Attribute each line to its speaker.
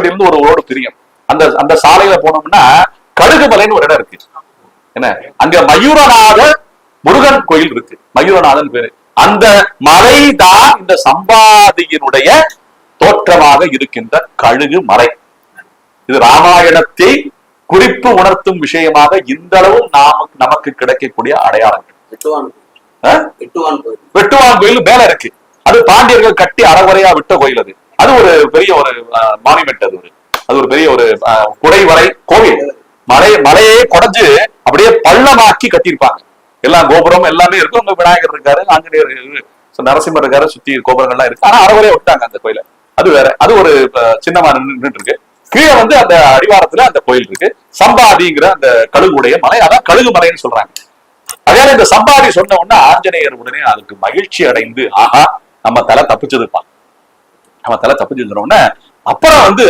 Speaker 1: இருந்து ஒரு ரோடு பிரியும். அந்த அந்த சாலையில போனோம்னா கழுகுமலைன்னு ஒரு இடம் இருக்கு. என்ன, அங்க மயூரநாத முருகன் கோயில் இருக்கு. மயூரநாதன் பேரு. அந்த மலை தான் இந்த சம்பாதியினுடைய தோற்றமாக இருக்கின்ற கழுகு மலை. இது ராமாயணத்தை குறிப்பு உணர்த்தும் விஷயமாக இந்த அளவு நமக்கு கிடைக்கக்கூடிய அடையாளங்கள். வெட்டுவான் கோயில் மேல இருக்கு. அது பாண்டியர்கள் கட்டி அறகுறையா விட்ட கோயில். அது அது ஒரு பெரிய ஒரு மானுமெண்ட். அது ஒரு பெரிய ஒரு குடைவரை கோவில். மலையே குடைஞ்சு அப்படியே பள்ளமாக்கி கட்டியிருப்பாங்க. எல்லாம் கோபுரம் எல்லாமே இருக்கும். அங்க விநாயகர் இருக்காரு, ஆஞ்சநேயர், நரசிம்மர் இருக்காரு, சுத்தி கோபுரங்கள்லாம் இருக்கு. ஆனா அறகுறையா விட்டாங்க அந்த கோயில. அது வேற. அது ஒரு சின்னமா நின்றுட்டு இருக்கு. கீழே வந்து அந்த அடிவாரத்துல அந்த கோயில் இருக்கு. சம்பாதிங்கிற அந்த கழுகுடைய மலை, அதான் கழுகு மலைன்னு சொல்றாங்க. அதனால இந்த சம்பாதி சொன்ன உடனே ஆஞ்சநேயர் உடனே அதுக்கு மகிழ்ச்சி அடைந்து, ஆஹா நம்ம தலை தப்பிச்சதுப்பா, நம்ம தலை தப்பிச்சுருந்த உடனே அப்புறம் வந்து